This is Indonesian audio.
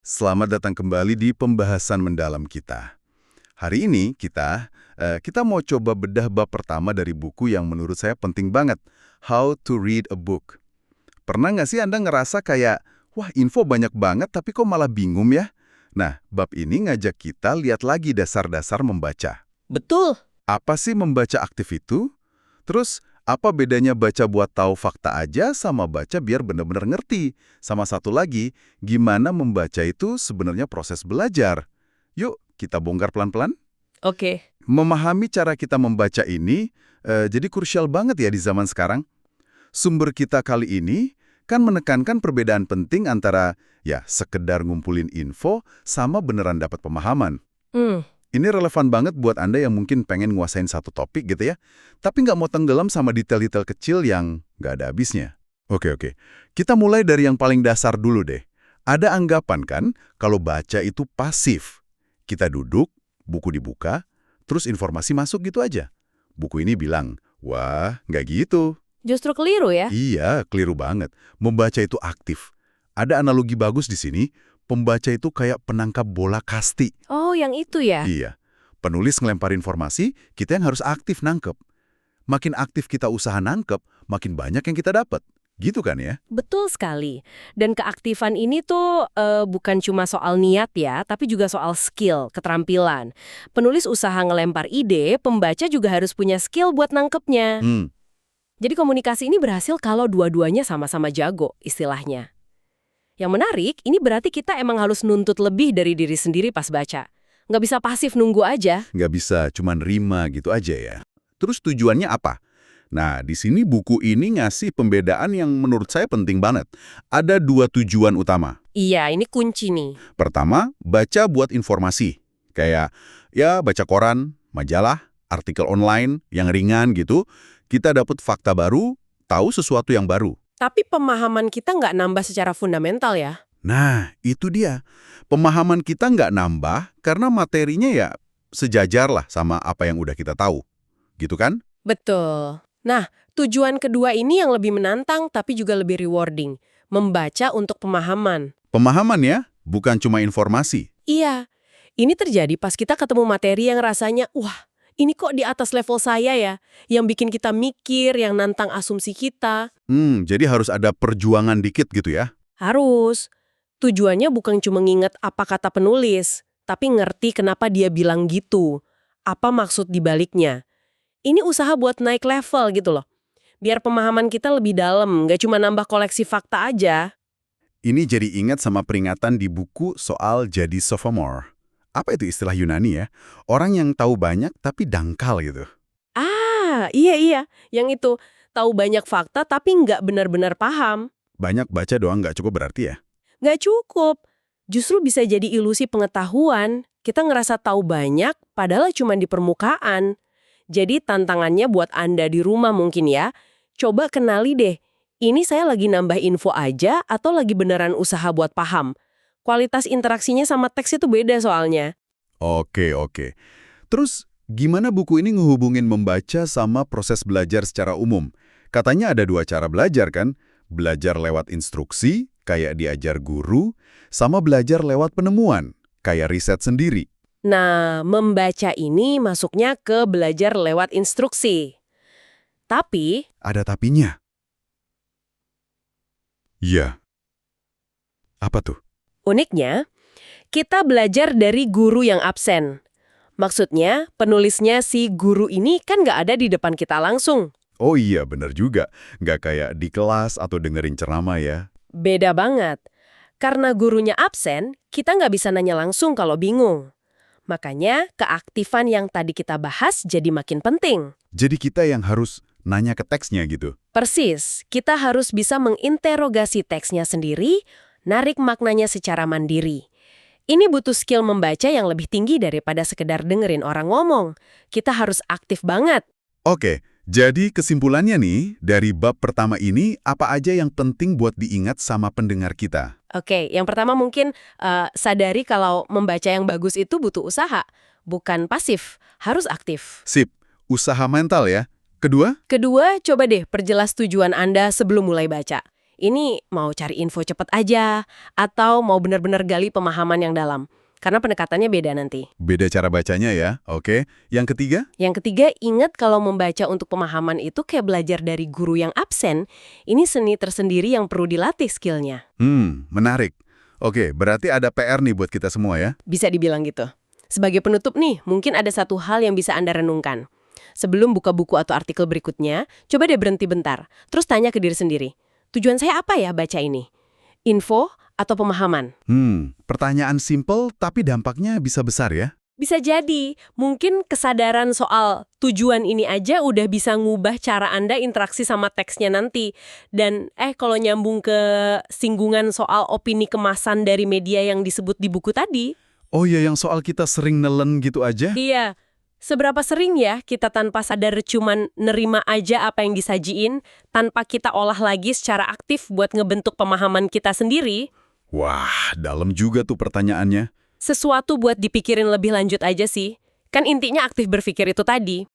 Selamat datang kembali di pembahasan mendalam kita. Hari ini kita mau coba bedah bab pertama dari buku yang menurut saya penting banget, How to Read a Book. Pernah nggak sih Anda ngerasa kayak, wah info banyak banget tapi kok malah bingung ya? Nah, bab ini ngajak kita lihat lagi dasar-dasar membaca. Betul. Apa sih membaca aktif itu? Terus, apa bedanya baca buat tahu fakta aja sama baca biar benar-benar ngerti? Sama satu lagi, gimana membaca itu sebenarnya proses belajar? Yuk, kita bongkar pelan-pelan. Oke. Memahami cara kita membaca ini jadi krusial banget ya di zaman sekarang. Sumber kita kali ini kan menekankan perbedaan penting antara ya sekedar ngumpulin info sama beneran dapat pemahaman. Hmm, Ini relevan banget buat Anda yang mungkin pengen nguasain satu topik gitu ya, tapi nggak mau tenggelam sama detail-detail kecil yang nggak ada habisnya. Oke. Kita mulai dari yang paling dasar dulu deh. Ada anggapan kan kalau baca itu pasif. Kita duduk, buku dibuka, terus informasi masuk gitu aja. Buku ini bilang, wah, nggak gitu. justru keliru ya. Iya, keliru banget. Membaca itu aktif. Ada analogi bagus di sini, pembaca itu kayak penangkap bola kasti. Oh, yang itu ya. Iya, penulis ngelempar informasi, kita yang harus aktif nangkep. Makin aktif kita usaha nangkep, makin banyak yang kita dapat. Gitu kan ya? Betul sekali. Dan keaktifan ini tuh bukan cuma soal niat ya, tapi juga soal skill, keterampilan. Penulis usaha ngelempar ide, pembaca juga harus punya skill buat nangkepnya. Hmm, Jadi komunikasi ini berhasil kalau dua-duanya sama-sama jago, istilahnya. Yang menarik, ini berarti kita emang harus nuntut lebih dari diri sendiri pas baca. Nggak bisa pasif nunggu aja. nggak bisa cuman rima gitu aja ya. Terus tujuannya apa? Nah, di sini buku ini ngasih pembedaan yang menurut saya penting banget. Ada dua tujuan utama. Iya, ini kunci nih. Pertama, baca buat informasi. Kayak, ya baca koran, majalah, artikel online yang ringan gitu. Kita dapat fakta baru, tahu sesuatu yang baru. Tapi pemahaman kita nggak nambah secara fundamental ya. Nah, itu dia. Pemahaman kita nggak nambah karena materinya ya sejajar lah sama apa yang udah kita tahu. Gitu kan? Betul. Nah, tujuan kedua ini yang lebih menantang tapi juga lebih rewarding. Membaca untuk pemahaman. Pemahaman ya, bukan cuma informasi. Iya, ini terjadi pas kita ketemu materi yang rasanya, wah, ini kok di atas level saya ya, yang bikin kita mikir, yang nantang asumsi kita. Jadi harus ada perjuangan dikit gitu ya. Harus. Tujuannya bukan cuma nginget apa kata penulis, tapi ngerti kenapa dia bilang gitu. Apa maksud dibaliknya. Ini usaha buat naik level gitu loh. Biar pemahaman kita lebih dalam, nggak cuma nambah koleksi fakta aja. Ini jadi ingat sama peringatan di buku soal jadi sophomore. Apa itu istilah Yunani ya? Orang yang tahu banyak tapi dangkal gitu. Ah, iya. Yang itu, tahu banyak fakta tapi nggak benar-benar paham. Banyak baca doang nggak cukup berarti ya? Nggak cukup. Justru bisa jadi ilusi pengetahuan. Kita ngerasa tahu banyak, padahal cuma di permukaan. Jadi tantangannya buat Anda di rumah mungkin ya, coba kenali deh, ini saya lagi nambah info aja atau lagi beneran usaha buat paham. Kualitas interaksinya sama teks itu beda soalnya. Oke. Terus, gimana buku ini ngehubungin membaca sama proses belajar secara umum? Katanya ada dua cara belajar kan? Belajar lewat instruksi, kayak diajar guru, sama belajar lewat penemuan, kayak riset sendiri. Nah, membaca ini masuknya ke belajar lewat instruksi. Tapi, Ada tapinya. Iya. Apa tuh? uniknya, kita belajar dari guru yang absen. Maksudnya, penulisnya si guru ini kan nggak ada di depan kita langsung. Oh iya, bener juga. Nggak kayak di kelas atau dengerin ceramah ya. Beda banget. Karena gurunya absen, kita nggak bisa nanya langsung kalau bingung. Makanya, keaktifan yang tadi kita bahas jadi makin penting. Jadi kita yang harus nanya ke teksnya gitu. Persis, kita harus bisa menginterogasi teksnya sendiri, narik maknanya secara mandiri. Ini butuh skill membaca yang lebih tinggi daripada sekedar dengerin orang ngomong. Kita harus aktif banget. Oke, jadi kesimpulannya nih, dari bab pertama ini, apa aja yang penting buat diingat sama pendengar kita? Oke, yang pertama mungkin sadari kalau membaca yang bagus itu butuh usaha, bukan pasif, harus aktif. Sip, usaha mental ya. Kedua, Kedua, coba deh perjelas tujuan Anda sebelum mulai baca. ini mau cari info cepet aja, atau mau benar-benar gali pemahaman yang dalam. Karena pendekatannya beda nanti. Beda cara bacanya ya. Oke. Yang ketiga? Yang ketiga, ingat kalau membaca untuk pemahaman itu kayak belajar dari guru yang absen. Ini seni tersendiri yang perlu dilatih skillnya. Menarik. Oke, berarti ada PR nih buat kita semua ya. Bisa dibilang gitu. Sebagai penutup nih, mungkin ada satu hal yang bisa Anda renungkan. Sebelum buka buku atau artikel berikutnya, coba deh berhenti bentar. Terus tanya ke diri sendiri, tujuan saya apa ya baca ini? Info atau pemahaman? Pertanyaan simple tapi dampaknya bisa besar ya. Bisa jadi, mungkin kesadaran soal tujuan ini aja udah bisa ngubah cara Anda interaksi sama teksnya nanti. Dan kalau nyambung ke singgungan soal opini kemasan dari media yang disebut di buku tadi. Oh iya, yang soal kita sering nelen gitu aja? Iya, seberapa sering ya kita tanpa sadar cuman nerima aja apa yang disajiin, tanpa kita olah lagi secara aktif buat ngebentuk pemahaman kita sendiri? Wah, dalam juga tuh pertanyaannya. Sesuatu buat dipikirin lebih lanjut aja sih. Kan intinya aktif berpikir itu tadi.